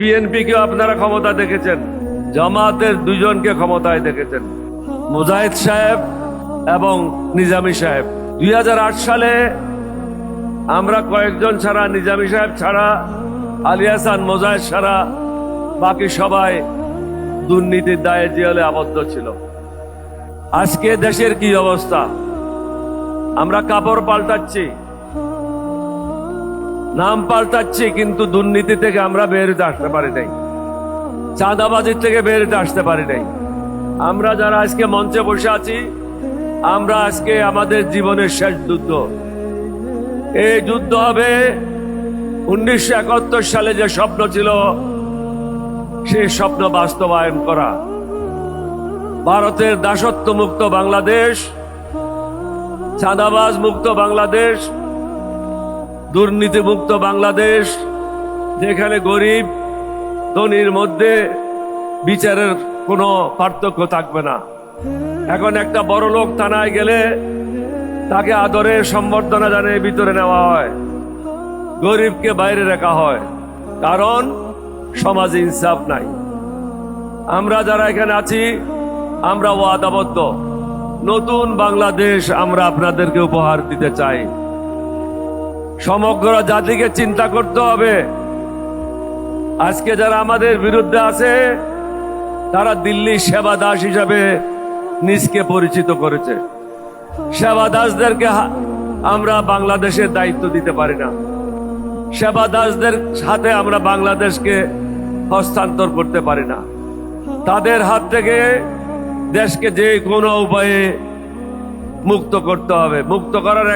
বিএনপিকে আপনারা ক্ষমতা দেখেছেন, জামাতের দুজনকে ক্ষমতায় দেখেছেন, মুজাহিদ সাহেব এবং নিজামী সাহেব। 2008 সালে আমরা কয়েকজন ছাড়া, নিজামী সাহেব ছাড়া, আলী হাসান, মুজাহিদ ছাড়া বাকি সবাই দুর্নীতির দায়ে জেলে আবদ্ধ ছিল। আজকে দেশের কি অবস্থা? আমরা কাপড় পাল্টাচ্ছি, নাম পাল্টাচ্ছি, কিন্তু দুর্নীতি থেকে আমরা বেরোতে আসতে পারি নাই, চাঁদাবাজির থেকে বেরোতে আসতে পারি নাই। আমরা যারা আজকে মঞ্চে বসে আছি, আমরা আজকে আমাদের জীবনের শেষ যুদ্ধ। এই যুদ্ধ হবে 1971 সালে যে স্বপ্ন ছিল, সেই স্বপ্ন বাস্তবায়ন করা। ভারতের দাসত্ব মুক্ত বাংলাদেশ, চাঁদাবাজ মুক্ত বাংলাদেশ, দুর্নীতি মুক্ত বাংলাদেশ, যেখানে গরিব ধনীর মধ্যে বিচারের কোনো পার্থক্য থাকবে না। এখন একটা বড় লোক থানায় গেলে তাকে আদরের সম্বর্ধনা জানিয়ে ভিতরে নেওয়া হয়, গরিবকে বাইরে রাখা হয়, কারণ সমাজে ইনসাফ নাই। আমরা যারা এখানে আছি, আমরা ওয়াদাবদ্ধ, নতুন বাংলাদেশ আমরা আপনাদেরকে উপহার দিতে চাই। সমগ্র জাতিকে চিন্তা করতে হবে। আজকে যারা আমাদের বিরুদ্ধে আছে, তারা দিল্লি সেবা দাস হিসাবে নিজকে পরিচিত করেছে। সেবা দাসদেরকে আমরা বাংলাদেশের দায়িত্ব দিতে পারি না। সেবা দাসদের সাথে আমরা বাংলাদেশকে হস্তান্তর করতে পারি না। তাদের হাত থেকে দেশকে যে কোনো উপায়ে মুক্ত করতে হবে। মুক্ত করার